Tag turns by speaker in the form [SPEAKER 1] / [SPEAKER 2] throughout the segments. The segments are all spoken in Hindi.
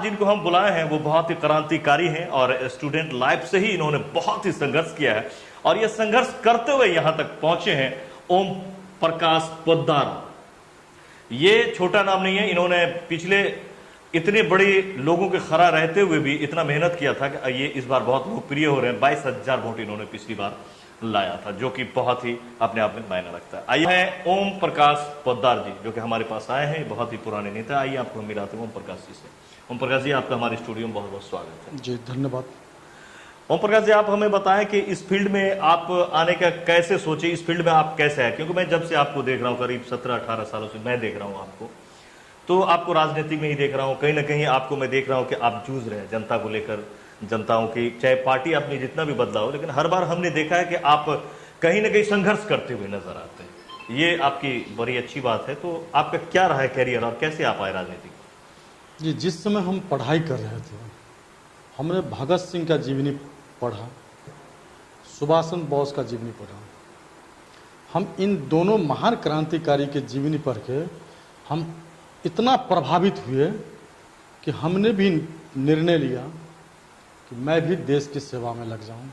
[SPEAKER 1] आज जिनको हम बुलाए हैं वो बहुत ही क्रांतिकारी हैं और स्टूडेंट लाइफ से ही इन्होंने बहुत ही संघर्ष किया है और ये संघर्ष करते हुए यहां तक पहुंचे हैं। ओम प्रकाश पोद्दार, ये छोटा नाम नहीं है। इन्होंने पिछले इतने बड़े लोगों के खरा रहते हुए भी इतना मेहनत किया था कि ये इस बार बहुत लोकप्रिय हो रहे हैं। 22,000 वोट इन्होंने पिछली बार लाया था, जो कि बहुत ही अपने आप में मायने रखता है। आइए हैं ओम प्रकाश पोद्दार जी, जो कि हमारे पास आए हैं, बहुत ही पुराने नेता। आइए आपको हम मिलाते हैं ओम प्रकाश जी से। ओम प्रकाश जी, आपका हमारे स्टूडियो में बहुत बहुत स्वागत है।
[SPEAKER 2] जी धन्यवाद।
[SPEAKER 1] ओम प्रकाश जी, आप हमें बताएं कि इस फील्ड में आप आने का कैसे सोचे, इस फील्ड में आप कैसे आए? क्योंकि मैं जब से आपको देख रहा हूँ, करीब 17-18 सालों से मैं देख रहा हूँ आपको, तो आपको राजनीतिक में ही देख रहा हूँ। कहीं ना कहीं आपको मैं देख रहा हूँ कि आप जूझ रहे हैं जनता को लेकर, जनताओं की, चाहे पार्टी आपने जितना भी बदला हो, लेकिन हर बार हमने देखा है कि आप कहीं ना कहीं संघर्ष करते हुए नजर आते हैं। ये आपकी बड़ी अच्छी बात है। तो आपका क्या रहा है कैरियर और कैसे आप आए राजनीति में?
[SPEAKER 2] जी, जिस समय हम पढ़ाई कर रहे थे, हमने भगत सिंह का जीवनी पढ़ा, सुभाष चंद्र बोस का जीवनी पढ़ा। हम इन दोनों महान क्रांतिकारी के जीवनी पढ़ के हम इतना प्रभावित हुए कि हमने भी निर्णय लिया कि मैं भी देश की सेवा में लग जाऊं।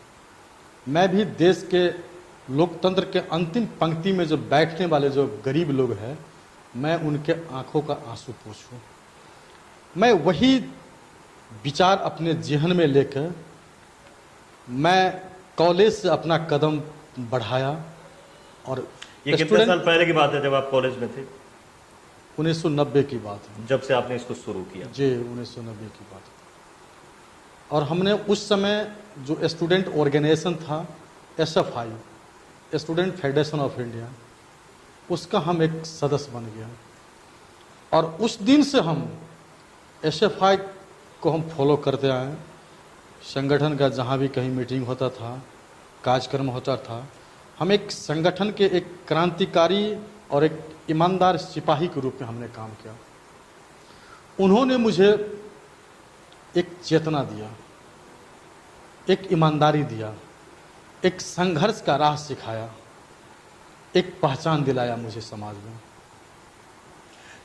[SPEAKER 2] मैं भी देश के लोकतंत्र के अंतिम पंक्ति में जो बैठने वाले जो गरीब लोग हैं, मैं उनके आंखों का आंसू पोंछूं। मैं वही विचार अपने जेहन में लेकर मैं कॉलेज से अपना कदम बढ़ाया। और
[SPEAKER 1] ये कितने साल पहले की बात है जब आप कॉलेज में थे?
[SPEAKER 2] 1990 की बात है,
[SPEAKER 1] जब से आपने इसको शुरू किया?
[SPEAKER 2] जी 1990 की बात है। और हमने उस समय जो स्टूडेंट ऑर्गेनाइजेशन था, SFI, student federation of India, उसका हम एक सदस्य बन गया। और उस दिन से हम SFI को हम फॉलो करते आए। संगठन का जहाँ भी कहीं मीटिंग होता था, कार्यक्रम होता था, हम एक संगठन के एक क्रांतिकारी और एक ईमानदार सिपाही के रूप में हमने काम किया। उन्होंने मुझे एक चेतना दिया, एक ईमानदारी दिया, एक संघर्ष का राह सिखाया, एक पहचान दिलाया मुझे समाज में।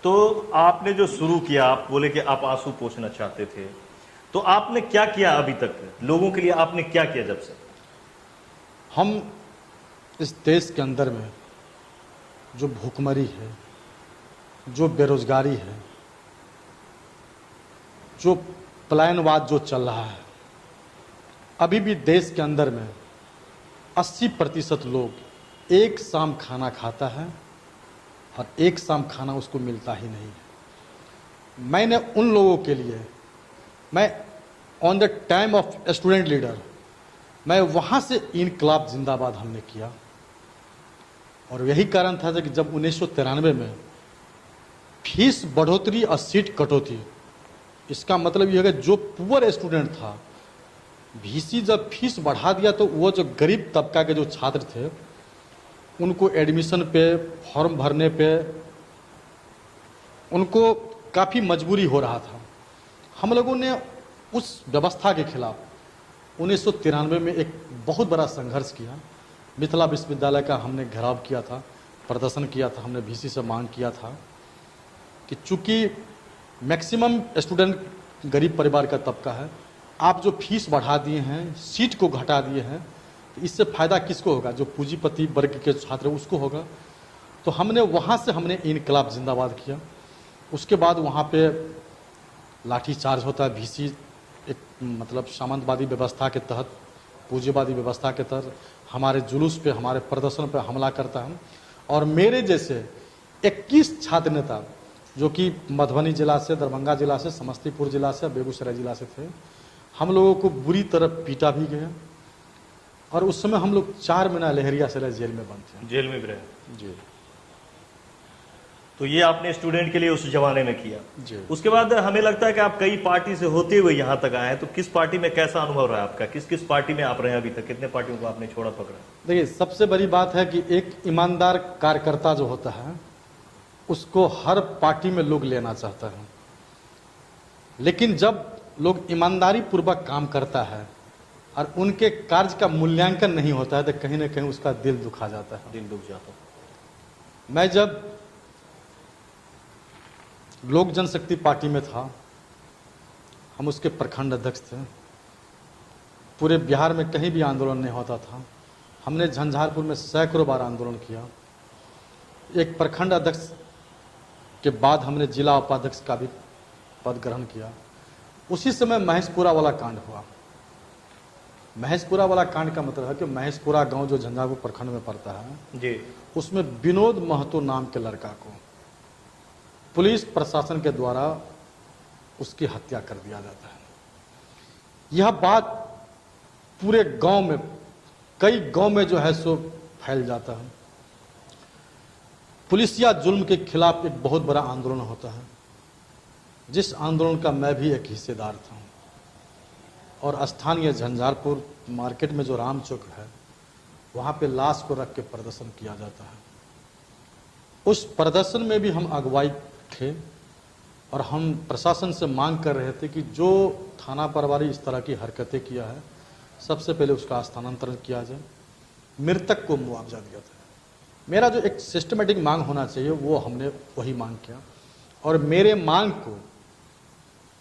[SPEAKER 1] तो आपने जो शुरू किया, आप बोले कि आप आंसू पोंछना चाहते थे, तो आपने क्या किया अभी तक लोगों के लिए? आपने क्या किया जब से?
[SPEAKER 2] हम इस देश के अंदर में जो भूखमरी है, जो बेरोजगारी है, जो पलायनवाद जो चल रहा है, अभी भी देश के अंदर में 80% लोग एक शाम खाना खाता है और एक शाम खाना उसको मिलता ही नहीं है। मैंने उन लोगों के लिए, मैं on the time of student leader, मैं वहाँ से इनकलाब जिंदाबाद हमने किया। और यही कारण था कि जब 1993 में फीस बढ़ोतरी और सीट कटौती, इसका मतलब यह है कि जो पुअर स्टूडेंट था, VC जब फीस बढ़ा दिया तो वो जो गरीब तबका के जो छात्र थे, उनको एडमिशन पे, फॉर्म भरने पे उनको काफ़ी मजबूरी हो रहा था। हम लोगों ने उस व्यवस्था के खिलाफ 1993 में एक बहुत बड़ा संघर्ष किया। मिथिला विश्वविद्यालय का हमने घेराव किया था, प्रदर्शन किया था। हमने VC से मांग किया था कि चूंकि मैक्सिमम स्टूडेंट गरीब परिवार का तबका है, आप जो फीस बढ़ा दिए हैं, सीट को घटा दिए हैं, तो इससे फ़ायदा किसको होगा? जो पूंजीपति वर्ग के छात्र उसको होगा। तो हमने वहाँ से हमने इनकलाब जिंदाबाद किया। उसके बाद वहाँ पे लाठी चार्ज होता है। VC एक मतलब सामंतवादी व्यवस्था के तहत, पूंजीवादी व्यवस्था के तहत हमारे जुलूस पे, हमारे प्रदर्शन पे हमला करता है। और मेरे जैसे 21 छात्र नेता जो कि मधुबनी जिला से, दरभंगा जिला से, समस्तीपुर जिला से, बेगूसराय जिला से थे, हम लोगों को बुरी तरह पीटा भी गया। और उस समय हम लोग 4 महीना लहरियासराय जेल में बंद थे।
[SPEAKER 1] जेल में भी रहे?
[SPEAKER 2] जी।
[SPEAKER 1] तो ये आपने स्टूडेंट के लिए उस जमाने में किया।
[SPEAKER 2] जी।
[SPEAKER 1] उसके बाद हमें लगता है कि आप कई पार्टी से होते हुए यहाँ तक आए हैं, तो किस पार्टी में कैसा अनुभव रहा आपका? किस किस पार्टी में आप रहे अभी तक? कितने पार्टियों को आपने छोड़ा पकड़ा?
[SPEAKER 2] देखिए, सबसे बड़ी बात है कि एक ईमानदार कार्यकर्ता जो होता है, उसको हर पार्टी में लोग लेना चाहता है। लेकिन जब लोग ईमानदारी पूर्वक काम करता है और उनके कार्य का मूल्यांकन नहीं होता है, तो कहीं ना कहीं उसका दिल दुखा जाता है।
[SPEAKER 1] दिल दुख जाता है।
[SPEAKER 2] मैं जब लोक जनशक्ति पार्टी में था, हम उसके प्रखंड अध्यक्ष थे। पूरे बिहार में कहीं भी आंदोलन नहीं होता था, हमने झंझारपुर में सैकड़ों बार आंदोलन किया। एक प्रखंड अध्यक्ष के बाद हमने जिला उपाध्यक्ष का भी पद ग्रहण किया। उसी समय महेशपुरा वाला कांड हुआ। महेशपुरा वाला कांड का मतलब है कि महेशपुरा गांव जो झंझारपुर प्रखंड में पड़ता है
[SPEAKER 1] जी,
[SPEAKER 2] उसमें विनोद महतो नाम के लड़का को पुलिस प्रशासन के द्वारा उसकी हत्या कर दिया जाता है। यह बात पूरे गांव में, कई गांव में जो है सो फैल जाता है। पुलिसिया जुल्म के खिलाफ एक बहुत बड़ा आंदोलन होता है, जिस आंदोलन का मैं भी एक हिस्सेदार था। और स्थानीय झंझारपुर मार्केट में जो राम चौक है, वहाँ पे लाश को रख के प्रदर्शन किया जाता है। उस प्रदर्शन में भी हम अगुवाई थे और हम प्रशासन से मांग कर रहे थे कि जो थाना प्रभारी इस तरह की हरकतें किया है, सबसे पहले उसका स्थानांतरण किया जाए, मृतक को मुआवजा दिया जाए। मेरा जो एक सिस्टमेटिक मांग होना चाहिए वो हमने वही मांग किया। और मेरे मांग को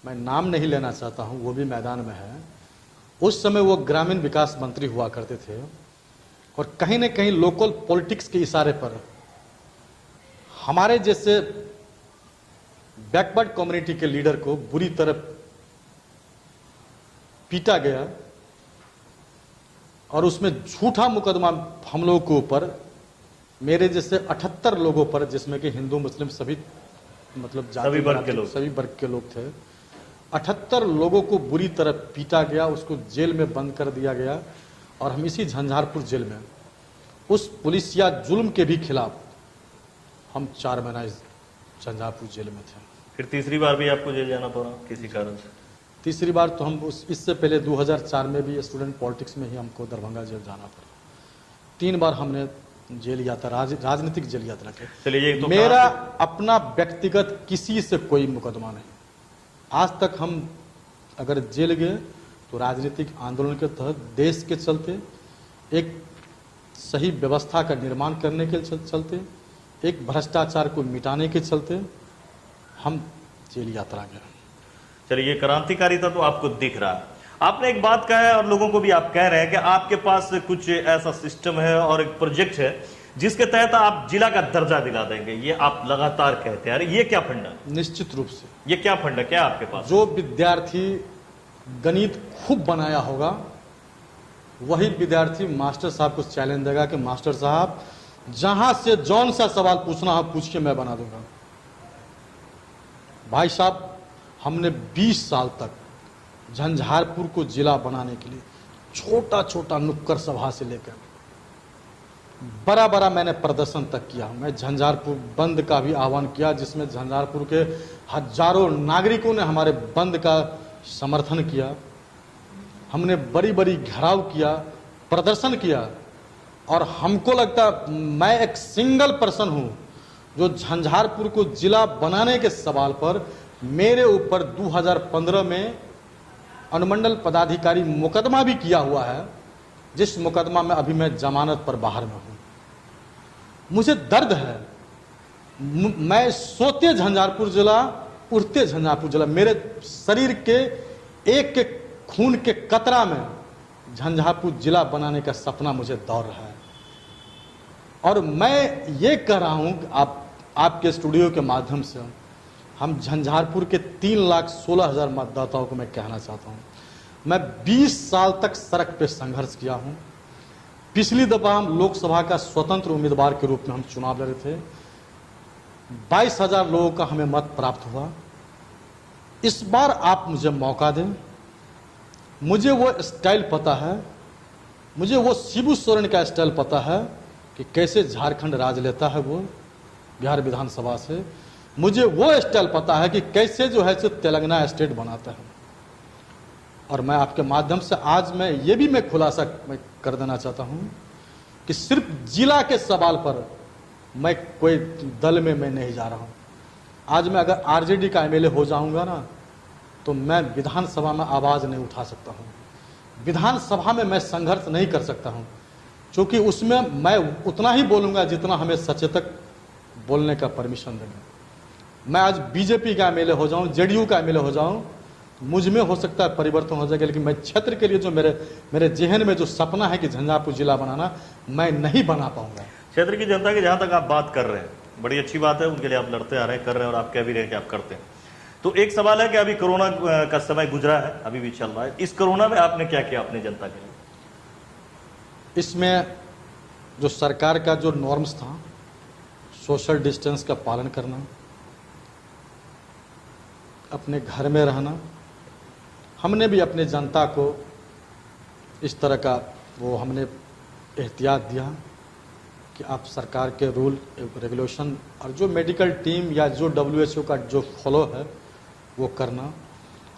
[SPEAKER 2] मैं नाम नहीं लेना चाहता हूँ, वो भी मैदान में है। उस समय वो ग्रामीण विकास मंत्री हुआ करते थे और कहीं न कहीं लोकल पॉलिटिक्स के इशारे पर हमारे जैसे बैकवर्ड कम्युनिटी के लीडर को बुरी तरह पीटा गया और उसमें झूठा मुकदमा हम लोगों के ऊपर, मेरे जैसे 78 लोगों पर, जिसमें कि हिंदू मुस्लिम सभी मतलब
[SPEAKER 1] सभी वर्ग
[SPEAKER 2] के लोग थे। 78 लोगों को बुरी तरह पीटा गया, उसको जेल में बंद कर दिया गया। और हम इसी झंझारपुर जेल में उस पुलिसिया जुल्म के भी खिलाफ हम 4 महीना इस झंझारपुर जेल में थे।
[SPEAKER 1] फिर तीसरी बार भी आपको जेल जाना पड़ा किसी कारण से?
[SPEAKER 2] तीसरी बार तो हम इससे पहले 2004 में भी स्टूडेंट पॉलिटिक्स में ही हमको दरभंगा जेल जाना पड़ा। 3 बार हमने जेल यात्रा, राजनीतिक जेल यात्रा की।
[SPEAKER 1] चलिए, तो
[SPEAKER 2] मेरा अपना व्यक्तिगत किसी से कोई मुकदमा नहीं। आज तक हम अगर जेल गए तो राजनीतिक आंदोलन के तहत, देश के चलते, एक सही व्यवस्था का निर्माण करने के चलते, एक भ्रष्टाचार को मिटाने के चलते हम जेल यात्रा गए।
[SPEAKER 1] चलिए, ये क्रांतिकारिता तो आपको दिख रहा है। आपने एक बात कहा है और लोगों को भी आप कह रहे हैं कि आपके पास कुछ ऐसा सिस्टम है और एक प्रोजेक्ट है जिसके तहत आप जिला का दर्जा दिला देंगे। ये आप लगातार कहते हैं, अरे ये क्या फंड है?
[SPEAKER 2] निश्चित रूप से
[SPEAKER 1] ये क्या फंड है, क्या आपके पास?
[SPEAKER 2] जो विद्यार्थी गणित खूब बनाया होगा वही विद्यार्थी मास्टर साहब को चैलेंज देगा कि मास्टर साहब जहां से जौन सा सवाल पूछना है पूछिए, मैं बना दूंगा। भाई साहब, हमने 20 साल तक झंझारपुर को जिला बनाने के लिए छोटा छोटा नुक्कड़ सभा से लेकर बड़ा बड़ा मैंने प्रदर्शन तक किया। मैं झंझारपुर बंद का भी आह्वान किया, जिसमें झंझारपुर के हजारों नागरिकों ने हमारे बंद का समर्थन किया। हमने बड़ी बड़ी घेराव किया, प्रदर्शन किया। और हमको लगता, मैं एक सिंगल पर्सन हूं जो झंझारपुर को जिला बनाने के सवाल पर मेरे ऊपर 2015 में अनुमंडल पदाधिकारी मुकदमा भी किया हुआ है, जिस मुकदमा में अभी मैं जमानत पर बाहर में हूं। मुझे दर्द है। मैं सोते झंझारपुर जिला, उठते झंझारपुर जिला। मेरे शरीर के एक खून के कतरा में झंझारपुर जिला बनाने का सपना मुझे दौड़ रहा है। और मैं ये कह रहा हूं कि आपके स्टूडियो के माध्यम से हम झंझारपुर के 3,16,000 मतदाताओं को मैं कहना चाहता हूं, मैं 20 साल तक सड़क पे संघर्ष किया हूं। पिछली दफा हम लोकसभा का स्वतंत्र उम्मीदवार के रूप में हम चुनाव लड़े थे। 22,000 लोगों का हमें मत प्राप्त हुआ। इस बार आप मुझे मौका दें। मुझे वो स्टाइल पता है, मुझे वो शिबू सोरेन का स्टाइल पता है कि कैसे झारखंड राज लेता है वो बिहार विधानसभा से। मुझे वो स्टाइल पता है कि कैसे जो है तेलंगाना स्टेट बनाता है। और मैं आपके माध्यम से आज ये भी खुलासा कर देना चाहता हूं कि सिर्फ जिला के सवाल पर मैं कोई दल में मैं नहीं जा रहा हूं। आज मैं अगर आरजेडी का एमएलए हो जाऊंगा ना, तो मैं विधानसभा में आवाज नहीं उठा सकता हूं। विधानसभा में मैं संघर्ष नहीं कर सकता हूं, क्योंकि उसमें मैं उतना ही बोलूंगा जितना हमें सचेतक बोलने का परमिशन देंगे। मैं आज बीजेपी का एमएलए हो जाऊं, जेडीयू का एमएलए हो जाऊं, मुझ में हो सकता है परिवर्तन हो जाएगा, लेकिन मैं क्षेत्र के लिए जो मेरे जेहन में जो सपना है कि झंझारपुर जिला बनाना, मैं नहीं बना पाऊंगा।
[SPEAKER 1] क्षेत्र की जनता की जहां तक आप बात कर रहे हैं, बड़ी अच्छी बात है, उनके लिए आप लड़ते आ रहे हैं, कर रहे हैं, और आप कह भी रहे हैं कि आप करते हैं। तो एक सवाल है कि अभी कोरोना का समय गुजरा है, अभी भी चल रहा है, इस कोरोना में आपने क्या किया अपनी जनता के लिए?
[SPEAKER 2] इसमें जो सरकार का जो नॉर्म्स था, सोशल डिस्टेंस का पालन करना, अपने घर में रहना, हमने भी अपने जनता को इस तरह का वो हमने एहतियात दिया कि आप सरकार के रूल रेगुलेशन और जो मेडिकल टीम या जो WHO का जो फॉलो है वो करना।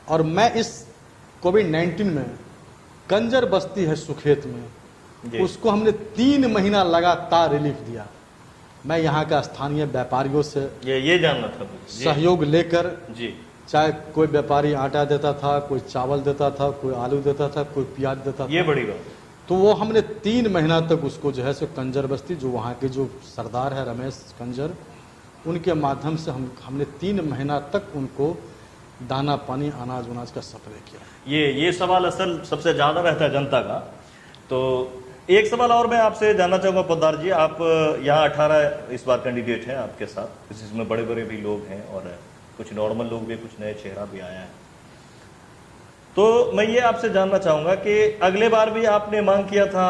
[SPEAKER 2] और मैं इस कोविड-19 में कंजर बस्ती है सुखेत में, उसको हमने 3 महीना लगातार रिलीफ दिया। मैं यहाँ का स्थानीय व्यापारियों से
[SPEAKER 1] ये जानना था मुझे।
[SPEAKER 2] सहयोग लेकर
[SPEAKER 1] जी,
[SPEAKER 2] चाहे कोई व्यापारी आटा देता था, कोई चावल देता था, कोई आलू देता था, कोई प्याज देता था,
[SPEAKER 1] ये बड़ी बात।
[SPEAKER 2] तो वो हमने 3 महीना तक उसको जो है सो कंजर बस्ती, जो वहाँ के जो सरदार है रमेश कंजर, उनके माध्यम से हमने 3 महीना तक उनको दाना पानी अनाज उनाज का सप्लाई किया।
[SPEAKER 1] ये सवाल असल सबसे ज्यादा रहता है जनता का। तो एक सवाल और मैं आपसे जानना चाहूंगा पोद्दार जी, आप यहाँ 18 इस बार कैंडिडेट हैं आपके साथ, जिसमें बड़े बड़े भी लोग हैं और कुछ नॉर्मल लोग भी, कुछ नए चेहरा भी आया है। तो मैं ये आपसे जानना चाहूंगा कि अगले बार भी आपने मांग किया था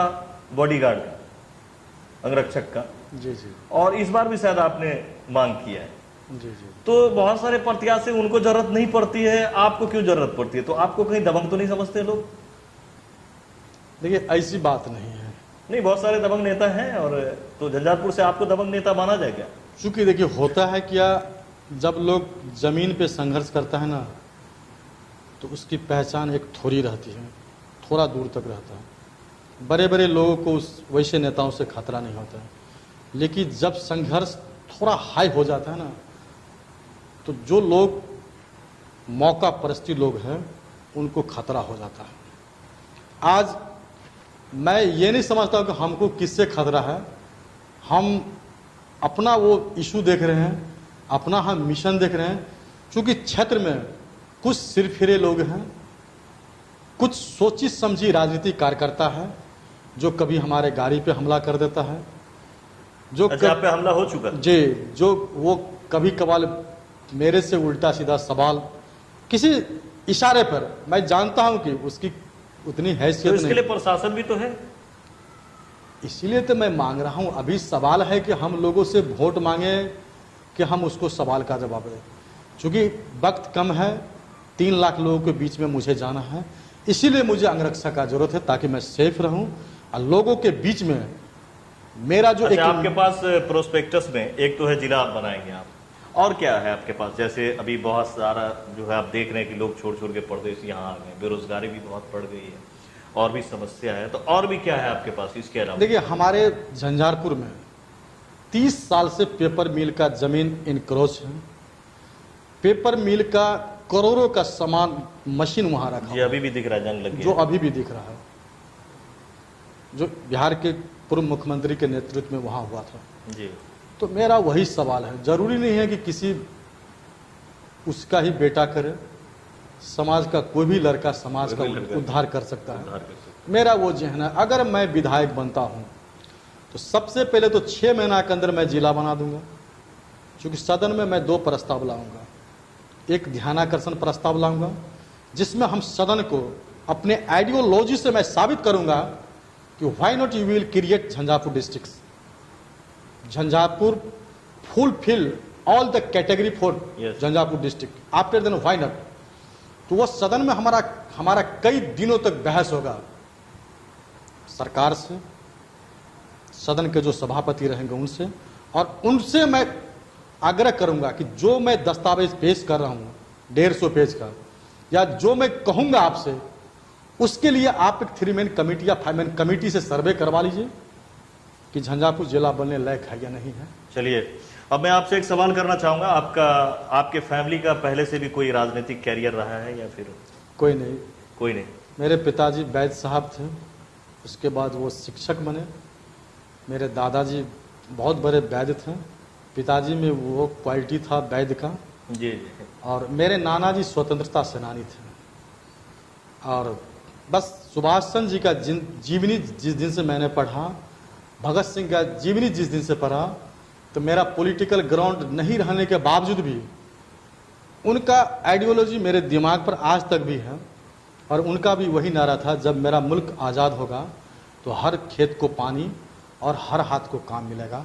[SPEAKER 1] बॉडीगार्ड का, अंगरक्षक का,
[SPEAKER 2] जी जी,
[SPEAKER 1] और इस बार भी शायद आपने मांग किया है।
[SPEAKER 2] जी जी।
[SPEAKER 1] तो बहुत सारे प्रत्याशी, उनको जरूरत नहीं पड़ती है, आपको क्यों जरूरत पड़ती है? तो आपको कहीं दबंग तो नहीं समझते लोग?
[SPEAKER 2] देखिए ऐसी बात नहीं है।
[SPEAKER 1] नहीं, बहुत सारे दबंग नेता हैं, और तो झंझारपुर से आपको दबंग नेता माना जाए क्या?
[SPEAKER 2] चूंकि देखिए होता है क्या, जब लोग जमीन पे संघर्ष करता है ना, तो उसकी पहचान एक थोड़ी रहती है, थोड़ा दूर तक रहता है। बड़े बड़े लोगों को वैसे नेताओं से खतरा नहीं होता है, लेकिन जब संघर्ष थोड़ा हाई हो जाता है ना, तो जो लोग मौका परस्ती लोग हैं उनको खतरा हो जाता है। आज मैं ये नहीं समझता हूँ कि हमको किससे खतरा है। हम अपना वो इशू देख रहे हैं, अपना हम मिशन देख रहे हैं। क्योंकि क्षेत्र में कुछ सिरफिरे लोग हैं, कुछ सोची समझी राजनीतिक कार्यकर्ता है, जो कभी हमारे गाड़ी पे हमला कर देता है, जो
[SPEAKER 1] अच्छा, आप पे हमला हो चुका है?
[SPEAKER 2] जी, जो वो कभी कभार मेरे से उल्टा सीधा सवाल किसी इशारे पर, मैं जानता हूं कि उसकी उतनी
[SPEAKER 1] तो
[SPEAKER 2] हैसियत
[SPEAKER 1] इसके
[SPEAKER 2] नहीं,
[SPEAKER 1] लिए प्रशासन भी तो है।
[SPEAKER 2] इसीलिए तो मैं मांग रहा हूं। अभी सवाल है कि हम लोगों से वोट मांगे कि हम उसको सवाल का जवाब दें। चूंकि वक्त कम है, 3 लाख लोगों के बीच में मुझे जाना है, इसीलिए मुझे अंगरक्षा का जरूरत है, ताकि मैं सेफ रहूं और लोगों के बीच में मेरा जो
[SPEAKER 1] अच्छा, आपके पास प्रोस्पेक्टस में एक तो है जिला आप बनाएंगे आप, और क्या है आपके पास? जैसे अभी बहुत सारा जो है आप देख रहे हैं कि लोग छोड़ छोड़ के परदेश यहाँ आ गए, बेरोजगारी भी बहुत बढ़ गई है, और भी समस्या है, तो और भी क्या है आपके पास इसके अलावा?
[SPEAKER 2] देखिए, हमारे झंझारपुर में 30 साल से पेपर मिल का जमीन इनक्रोच है। पेपर मिल का करोड़ों का सामान मशीन वहां रखा
[SPEAKER 1] जी, अभी भी दिख रहा है, जंग लग
[SPEAKER 2] जो
[SPEAKER 1] गया।
[SPEAKER 2] अभी भी दिख रहा है, जो बिहार के पूर्व मुख्यमंत्री के नेतृत्व में वहां हुआ था।
[SPEAKER 1] जी,
[SPEAKER 2] तो मेरा वही सवाल है, जरूरी नहीं है कि किसी उसका ही बेटा करे, समाज का कोई भी लड़का समाज का उद्धार कर सकता है। मेरा वो जहन है। अगर मैं विधायक बनता हूं तो सबसे पहले तो 6 महीना के अंदर मैं जिला बना दूंगा। क्योंकि सदन में मैं 2 प्रस्ताव लाऊंगा। एक ध्यानाकर्षण प्रस्ताव लाऊंगा, जिसमें हम सदन को अपने आइडियोलॉजी से मैं साबित करूंगा कि why not you will create Jhanjharpur district. Jhanjharpur fulfil all the category for Jhanjharpur district, after then why not. तो वो सदन में हमारा कई दिनों तक बहस होगा सरकार से, सदन के जो सभापति रहेंगे उनसे, और उनसे मैं आग्रह करूंगा कि जो मैं दस्तावेज पेश कर रहा हूं 150 पेज का, या जो मैं कहूंगा आपसे, उसके लिए आप एक 3 मैन कमेटी या 5 मैन कमेटी से सर्वे करवा लीजिए कि झंझारपुर जिला बनने लायक है या नहीं है।
[SPEAKER 1] चलिए, अब मैं आपसे एक सवाल करना चाहूंगा। आपके फैमिली का पहले से भी कोई राजनीतिक कैरियर रहा है या फिर?
[SPEAKER 2] कोई नहीं।
[SPEAKER 1] कोई नहीं।
[SPEAKER 2] मेरे पिताजी वैद्य साहब थे, उसके बाद वो शिक्षक बने। मेरे दादाजी बहुत बड़े वैद्य थे, पिताजी में वो क्वालिटी था वैद्य का।
[SPEAKER 1] जी जी।
[SPEAKER 2] और मेरे नाना जी स्वतंत्रता सेनानी थे। और बस सुभाष चंद्र जी का जीवनी जिस दिन से मैंने पढ़ा, भगत सिंह का जीवनी जिस दिन से पढ़ा, तो मेरा पॉलिटिकल ग्राउंड नहीं रहने के बावजूद भी उनका आइडियोलॉजी मेरे दिमाग पर आज तक भी है। और उनका भी वही नारा था, जब मेरा मुल्क आज़ाद होगा तो हर खेत को पानी और हर हाथ को काम मिलेगा।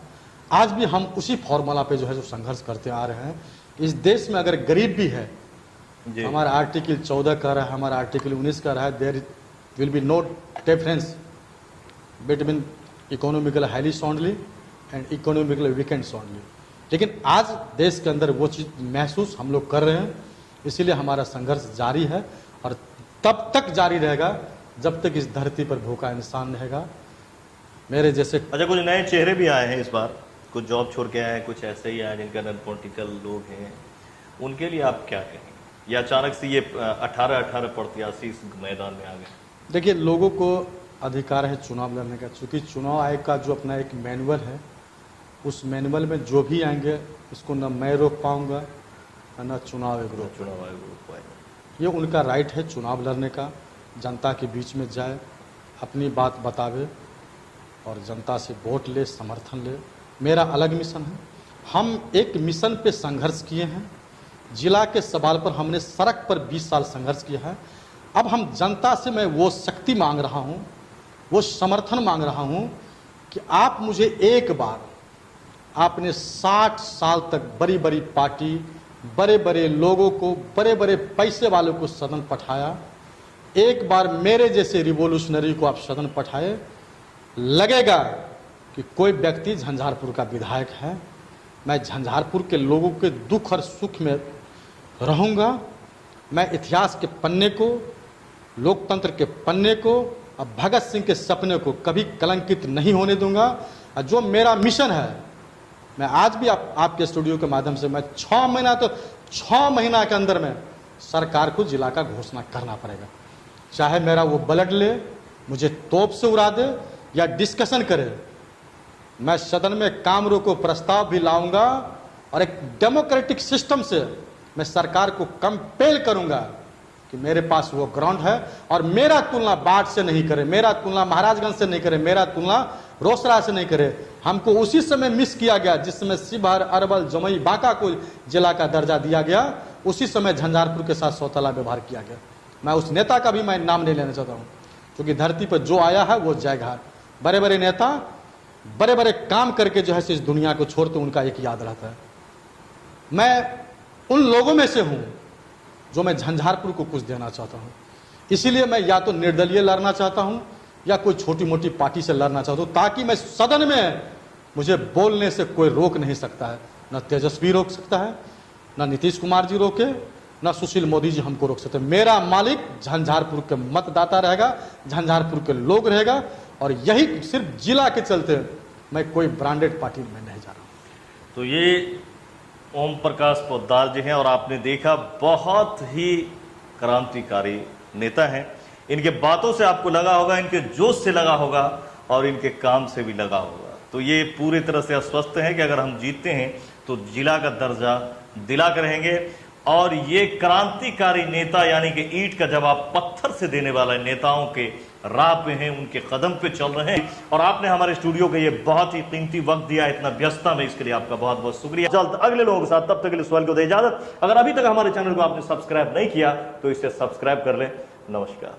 [SPEAKER 2] आज भी हम उसी फॉर्मूला पे जो है जो संघर्ष करते आ रहे हैं। इस देश में अगर गरीब भी है, हमारा आर्टिकल 14 कह रहा है, हमारा आर्टिकल 19 कह रहा है, there will be no difference between economical highly soundly and economical weekend soundly. लेकिन आज देश के अंदर वो चीज़ महसूस हम लोग कर रहे हैं, इसीलिए हमारा संघर्ष जारी है और तब तक जारी रहेगा जब तक इस धरती पर भूखा इंसान रहेगा। मेरे जैसे
[SPEAKER 1] अच्छा, कुछ नए चेहरे भी आए हैं इस बार, कुछ जॉब छोड़ के आए हैं, कुछ ऐसे ही आए जिनका नॉन पॉलिटिकल लोग हैं, उनके लिए आप क्या कहेंगे? या अचानक से ये 18 प्रत्याशी इस मैदान में आ गए? देखिए,
[SPEAKER 2] लोगों को अधिकार है चुनाव लड़ने का, चूँकि चुनाव आयोग का जो अपना एक मैनुअल है, उस मैनुअल में जो भी आएंगे उसको न मैं रोक पाऊंगा न चुनाव आयोग रोक पाएगा। ये उनका राइट है चुनाव लड़ने का, जनता के बीच में जाए, अपनी बात बतावे और जनता से वोट ले, समर्थन ले। मेरा अलग मिशन है। हम एक मिशन पे संघर्ष किए हैं। जिला के सवाल पर हमने सड़क पर 20 साल संघर्ष किया है। अब हम जनता से मैं वो शक्ति मांग रहा हूँ, वो समर्थन मांग रहा हूँ कि आप मुझे एक बार, आपने 60 साल तक बड़ी बड़ी पार्टी, बड़े बड़े लोगों को, बड़े बड़े पैसे वालों को सदन पठाया, एक बार मेरे जैसे रिवोल्यूशनरी को आप सदन पठाए, लगेगा कि कोई व्यक्ति झंझारपुर का विधायक है। मैं झंझारपुर के लोगों के दुख और सुख में रहूँगा। मैं इतिहास के पन्ने को, लोकतंत्र के पन्ने को और भगत सिंह के सपने को कभी कलंकित नहीं होने दूंगा। और जो मेरा मिशन है, मैं आज भी आपके स्टूडियो के माध्यम से, मैं 6 महीना के अंदर में सरकार को जिला का घोषणा करना पड़ेगा। चाहे मेरा वो ब्लड ले, मुझे तोप से उड़ा दे या डिस्कशन करे, मैं सदन में काम रोको प्रस्ताव भी लाऊंगा और एक डेमोक्रेटिक सिस्टम से मैं सरकार को कंपेल करूंगा कि मेरे पास वो ग्राउंड है। और मेरा तुलना बाट से नहीं करे, मेरा तुलना महाराजगंज से नहीं करे, मेरा तुलना रोसड़ा से नहीं करे। हमको उसी समय मिस किया गया जिस समय शिवहर, अरवल, जमुई, बांका को जिला का दर्जा दिया गया, उसी समय झंझारपुर के साथ सौतेला व्यवहार किया गया। मैं उस नेता का भी मैं नाम नहीं लेना चाहता हूँ, क्योंकि धरती पर जो आया है वो जाएगा। बड़े बड़े नेता बड़े बड़े काम करके जो है इस दुनिया को छोड़ते, उनका एक याद रहता है। मैं उन लोगों में से हूँ जो मैं झंझारपुर को कुछ देना चाहता हूँ। इसीलिए मैं या तो निर्दलीय लड़ना चाहता हूँ या कोई छोटी मोटी पार्टी से लड़ना चाहता हूँ, ताकि मैं सदन में, मुझे बोलने से कोई रोक नहीं सकता है। न तेजस्वी रोक सकता है, न नीतीश कुमार जी रोके, न सुशील मोदी जी हमको रोक सकते। मेरा मालिक झंझारपुर के मतदाता रहेगा, झंझारपुर के लोग रहेगा। और यही सिर्फ जिला के चलते मैं कोई ब्रांडेड पार्टी में नहीं जा रहा हूँ।
[SPEAKER 1] तो ये ओम प्रकाश पोद्दार जी हैं, और आपने देखा बहुत ही क्रांतिकारी नेता हैं। इनके बातों से आपको लगा होगा, इनके जोश से लगा होगा और इनके काम से भी लगा होगा। तो ये पूरी तरह से आश्वस्त हैं कि अगर हम जीतते हैं तो जिला का दर्जा दिला कर रहेंगे। और ये क्रांतिकारी नेता, यानी कि ईंट का जवाब पत्थर से देने वाले नेताओं के राह पे हैं, उनके कदम पे चल रहे हैं। और आपने हमारे स्टूडियो के ये बहुत ही कीमती वक्त दिया इतना व्यस्तता में, इसके लिए आपका बहुत बहुत शुक्रिया। जल्द अगले लोगों के साथ, तब तक के लिए सवाल को दे इजाजत। अगर अभी तक हमारे चैनल को आपने सब्सक्राइब नहीं किया तो इसे सब्सक्राइब कर लें। नमस्कार।